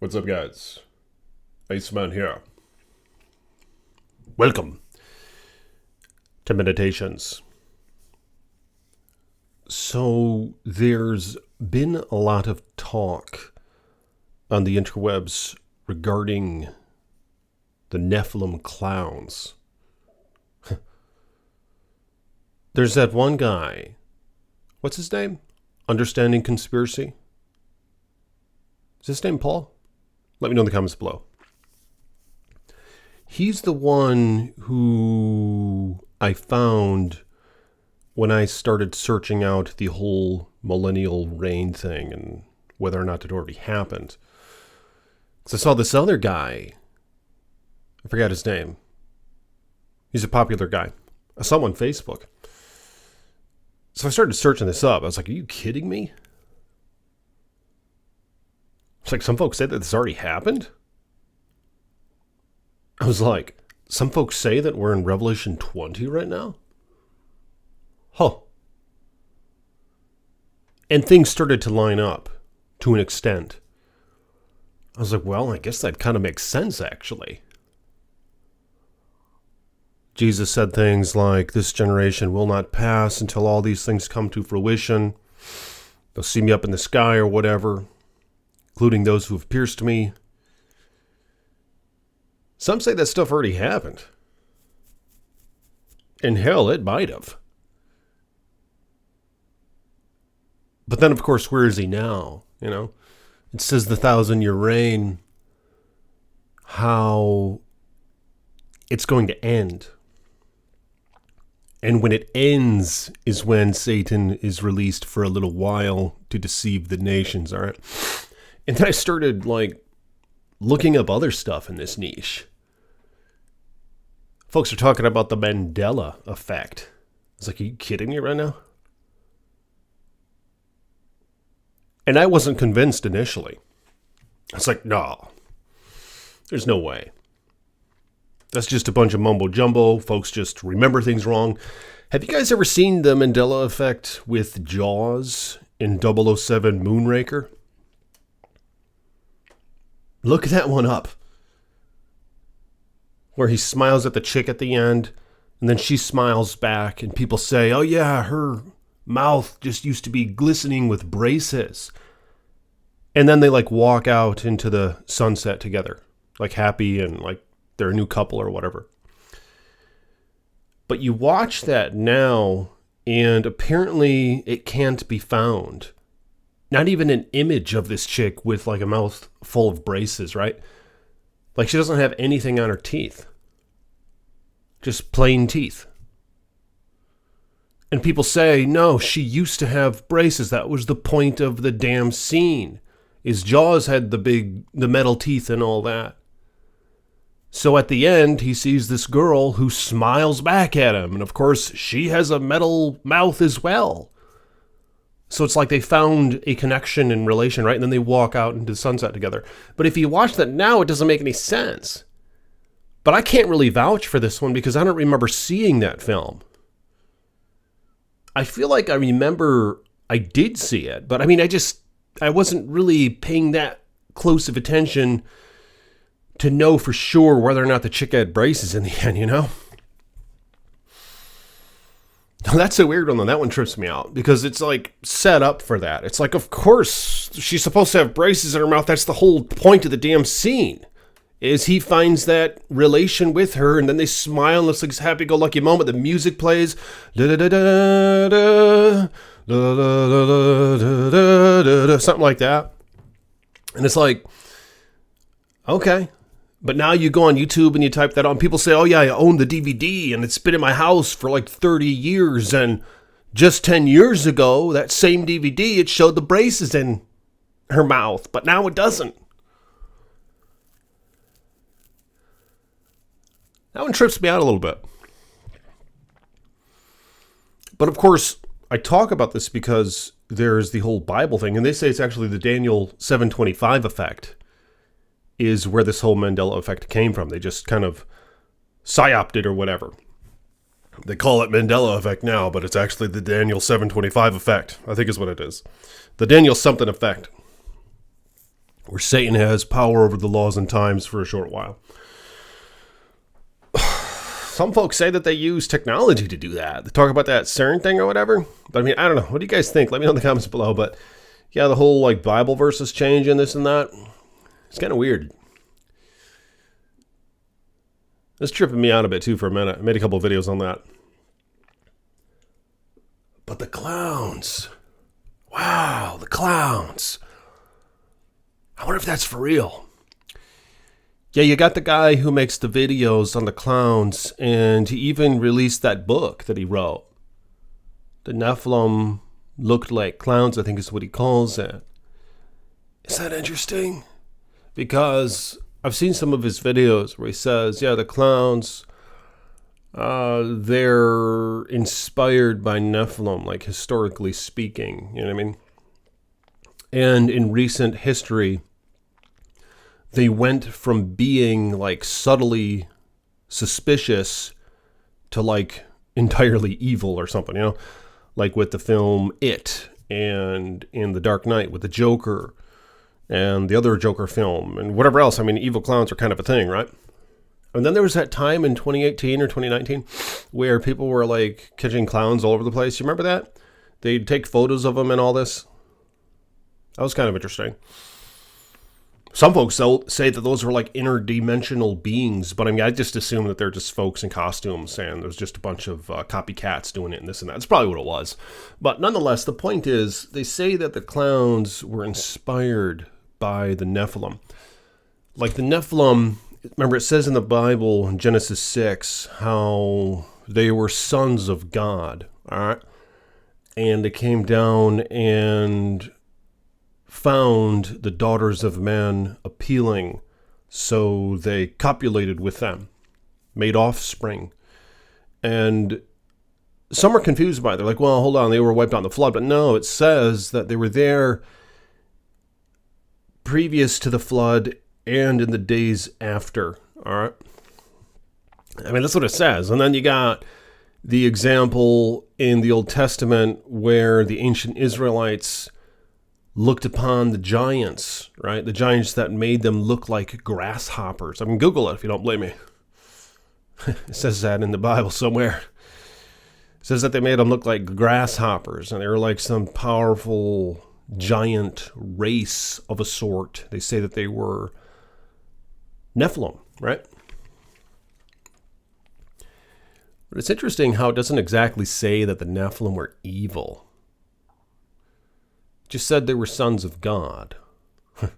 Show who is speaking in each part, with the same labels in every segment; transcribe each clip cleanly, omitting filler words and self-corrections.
Speaker 1: What's up, guys? Iceman here. Welcome to Meditations. So, there's been a lot of talk on the interwebs regarding the Nephilim clowns. There's that one guy. What's his name? Understanding Conspiracy? Is his name Paul? Let me know in the comments below. He's the one who I found when I started searching out the whole millennial reign thing and whether or not it already happened. Because I saw this other guy. I forgot his name. He's a popular guy. I saw him on Facebook. So I started searching this up. I was like, are you kidding me? It's like some folks say that this already happened. I was like, some folks say that we're in Revelation 20 right now? Huh. And things started to line up to an extent. I was like, well, I guess that kind of makes sense, actually. Jesus said things like, this generation will not pass until all these things come to fruition. They'll see me up in the sky or whatever, including those who have pierced me. Some say that stuff already happened. And hell, it might have. But then, of course, where is he now? You know, it says the 1,000-year reign, how it's going to end. And when it ends is when Satan is released for a little while to deceive the nations, all right? And then I started, looking up other stuff in this niche. Folks are talking about the Mandela effect. I was like, are you kidding me right now? And I wasn't convinced initially. I was like, no, there's no way. That's just a bunch of mumbo jumbo. Folks just remember things wrong. Have you guys ever seen the Mandela effect with Jaws in 007 Moonraker? Look that one up. Where he smiles at the chick at the end, and then she smiles back, and people say, oh yeah, her mouth just used to be glistening with braces. And then they walk out into the sunset together, happy and they're a new couple or whatever. But you watch that now, and apparently it can't be found. Not even an image of this chick with a mouth full of braces, right? She doesn't have anything on her teeth. Just plain teeth. And people say, no, she used to have braces. That was the point of the damn scene. Is Jaws had the metal teeth and all that. So at the end, he sees this girl who smiles back at him. And of course, she has a metal mouth as well. So it's like they found a connection and relation, right? And then they walk out into the sunset together. But if you watch that now, it doesn't make any sense. But I can't really vouch for this one because I don't remember seeing that film. I feel like I remember I did see it. But I wasn't really paying that close of attention to know for sure whether or not the chick had braces in the end, you know? That's a weird one, though. That one trips me out because it's set up for that. It's of course, she's supposed to have braces in her mouth. That's the whole point of the damn scene, is he finds that relation with her, and then they smile, and it's this happy-go-lucky moment. The music plays, da-da-da-da-da, da-da-da-da-da-da-da, something like that. And it's okay. But now you go on YouTube and you type that on. People say, oh yeah, I own the DVD and it's been in my house for 30 years. And just 10 years ago, that same DVD, it showed the braces in her mouth. But now it doesn't. That one trips me out a little bit. But of course, I talk about this because there's the whole Bible thing. And they say it's actually the Daniel 7:25 effect is where this whole Mandela effect came from. They just kind of psyoped it or whatever. They call it Mandela effect now, but it's actually the Daniel 7:25 effect, I think is what it is. The Daniel something effect. where Satan has power over the laws and times for a short while. Some folks say that they use technology to do that. They talk about that CERN thing or whatever. But I mean, I don't know. What do you guys think? Let me know in the comments below. But yeah, the whole like Bible verses change and this and that. It's kind of weird. It's tripping me out a bit too for a minute. I made a couple of videos on that. But the clowns. Wow, the clowns. I wonder if that's for real. Yeah, you got the guy who makes the videos on the clowns, and he even released that book that he wrote. The Nephilim looked like clowns, I think is what he calls it. Is that interesting? Because I've seen some of his videos where he says, yeah, the clowns, they're inspired by Nephilim, like historically speaking, you know what I mean? And in recent history, they went from being like subtly suspicious to like entirely evil or something, you know, like with the film It and in The Dark Knight with the Joker and the other Joker film and whatever else. I mean, evil clowns are kind of a thing, right? And then there was that time in 2018 or 2019 where people were like catching clowns all over the place. You remember that? They'd take photos of them and all this. That was kind of interesting. Some folks say that those were like interdimensional beings, but I mean, I just assume that they're just folks in costumes and there's just a bunch of copycats doing it and this and that. That's probably what it was. But nonetheless, the point is, they say that the clowns were inspired by the Nephilim. Like the Nephilim, remember it says in the Bible in Genesis 6 how they were sons of God, all right? And they came down and found the daughters of men appealing, so they copulated with them, made offspring. And some are confused by it. They're like, well, hold on, they were wiped out in the flood. But no, it says that they were there previous to the flood and in the days after, all right? I mean, that's what it says. And then you got the example in the Old Testament where the ancient Israelites looked upon the giants, right? The giants that made them look like grasshoppers. I mean, Google it if you don't believe me. It says that in the Bible somewhere. It says that they made them look like grasshoppers, and they were like some powerful giant race of a sort. They say that they were Nephilim, right? But it's interesting how it doesn't exactly say that the Nephilim were evil. Just said they were sons of God. Of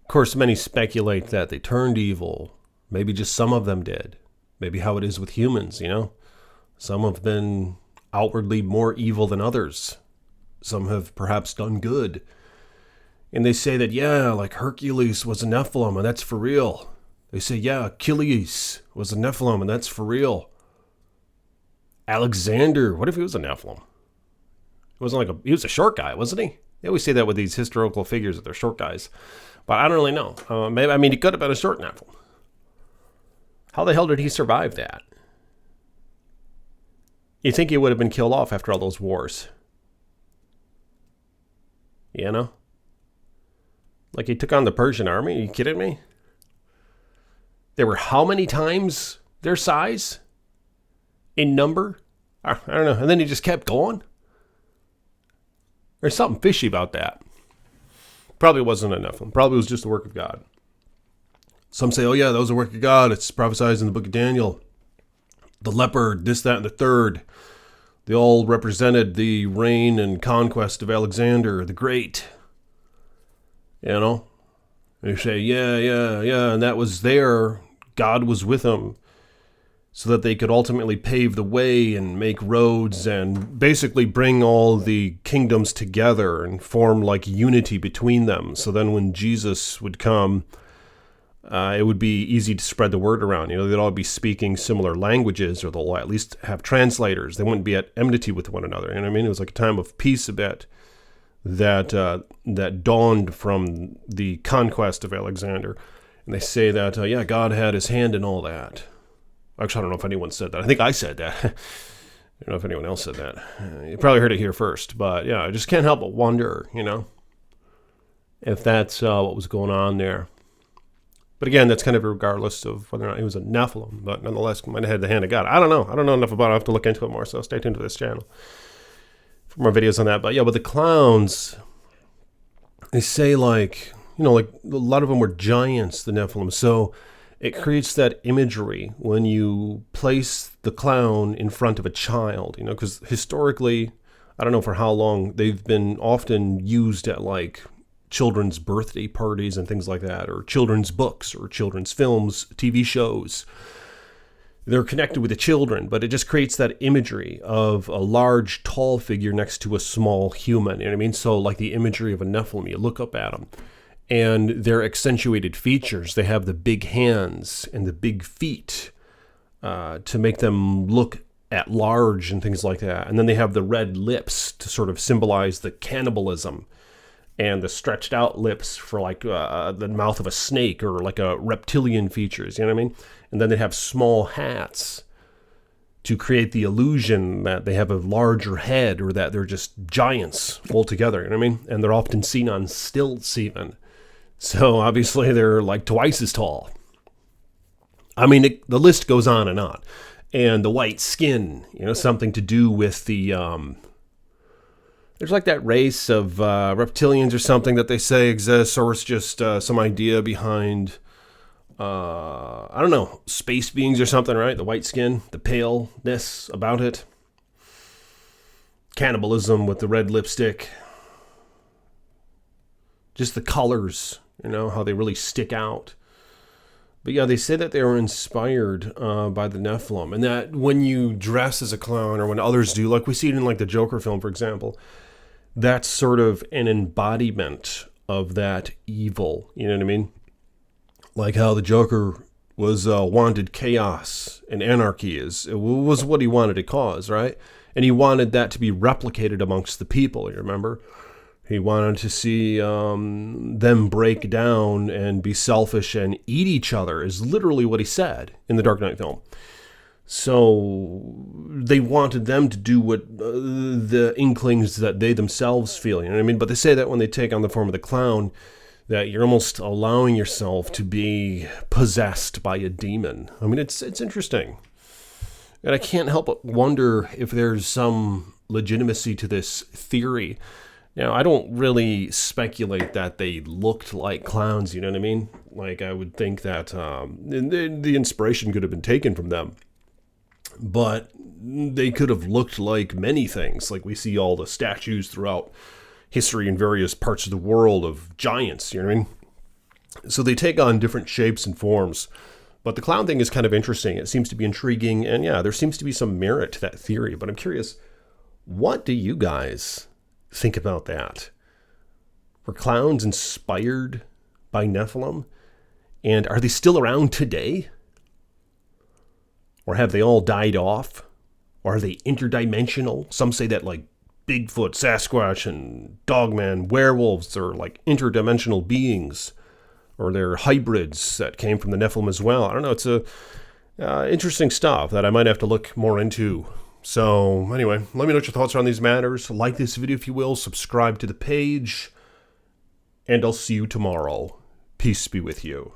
Speaker 1: course, many speculate that they turned evil. Maybe just some of them did. Maybe how it is with humans, you know? Some have been outwardly more evil than others. Some have perhaps done good. And they say that, yeah, like Hercules was a Nephilim, and that's for real. They say, yeah, Achilles was a Nephilim, and that's for real. Alexander, what if he was a Nephilim? He was a short guy, wasn't he? They always say that with these historical figures that they're short guys. But I don't really know. Maybe he could have been a short Nephilim. How the hell did he survive that? You think he would have been killed off after all those wars? You know? Like he took on the Persian army? Are you kidding me? There were how many times their size? In number? I don't know. And then he just kept going? There's something fishy about that. Probably wasn't a Nephilim. Probably was just the work of God. Some say, oh yeah, that was the work of God. It's prophesied in the book of Daniel. The leopard, this, that, and the third. They all represented the reign and conquest of Alexander the Great. You know? They say, yeah, and that was there. God was with them, so that they could ultimately pave the way and make roads and basically bring all the kingdoms together and form like unity between them. So then when Jesus would come, it would be easy to spread the word around. You know, they'd all be speaking similar languages, or they'll at least have translators. They wouldn't be at enmity with one another. You know what I mean? It was like a time of peace a bit that dawned from the conquest of Alexander. And they say that, God had his hand in all that. Actually, I don't know if anyone said that. I think I said that. I don't know if anyone else said that. You probably heard it here first. But yeah, I just can't help but wonder, you know. if that's what was going on there. But again, that's kind of regardless of whether or not he was a Nephilim, but nonetheless, might have had the hand of God. I don't know. I don't know enough about it. I have to look into it more, so stay tuned to this channel for more videos on that. But yeah, with the clowns, they say like, like a lot of them were giants, the Nephilim. So it creates that imagery when you place the clown in front of a child, because historically, I don't know for how long, they've been often used at like children's birthday parties and things like that, or children's books or children's films, TV shows. They're connected with the children, but it just creates that imagery of a large, tall figure next to a small human. You know what I mean? So like the imagery of a Nephilim, you look up at them and their accentuated features. They have the big hands and the big feet to make them look at large and things like that. And then they have the red lips to sort of symbolize the cannibalism, and the stretched out lips for like the mouth of a snake or like a reptilian features, you know what I mean? And then they have small hats to create the illusion that they have a larger head or that they're just giants altogether, you know what I mean? And they're often seen on stilts even. So obviously they're like twice as tall. I mean, the list goes on. And the white skin, something to do with the... There's like that race of reptilians or something that they say exists, or it's just some idea behind, I don't know, space beings or something, right? The white skin, the paleness about it. Cannibalism with the red lipstick. Just the colors, how they really stick out. But yeah, they say that they were inspired by the Nephilim, and that when you dress as a clown, or when others do, like we see it in like the Joker film, for example, that's sort of an embodiment of that evil. You know what I mean? Like how the Joker was wanted chaos and anarchy was what he wanted to cause, right? And he wanted that to be replicated amongst the people. You remember? He wanted to see them break down and be selfish and eat each other, is literally what he said in the Dark Knight film. So they wanted them to do what the inklings that they themselves feel, you know what I mean? But they say that when they take on the form of the clown, that you're almost allowing yourself to be possessed by a demon. I mean, it's interesting. And I can't help but wonder if there's some legitimacy to this theory. Now, I don't really speculate that they looked like clowns, you know what I mean? Like, I would think that the inspiration could have been taken from them. But they could have looked like many things. Like we see all the statues throughout history in various parts of the world of giants, you know what I mean? So they take on different shapes and forms. But the clown thing is kind of interesting. It seems to be intriguing. And yeah, there seems to be some merit to that theory. But I'm curious, what do you guys think about that? Were clowns inspired by Nephilim? And are they still around today? Or have they all died off? Or are they interdimensional? Some say that like Bigfoot, Sasquatch, and Dogman, werewolves are like interdimensional beings. Or they're hybrids that came from the Nephilim as well. I don't know. It's interesting stuff that I might have to look more into. So anyway, let me know what your thoughts are on these matters. Like this video if you will. Subscribe to the page. And I'll see you tomorrow. Peace be with you.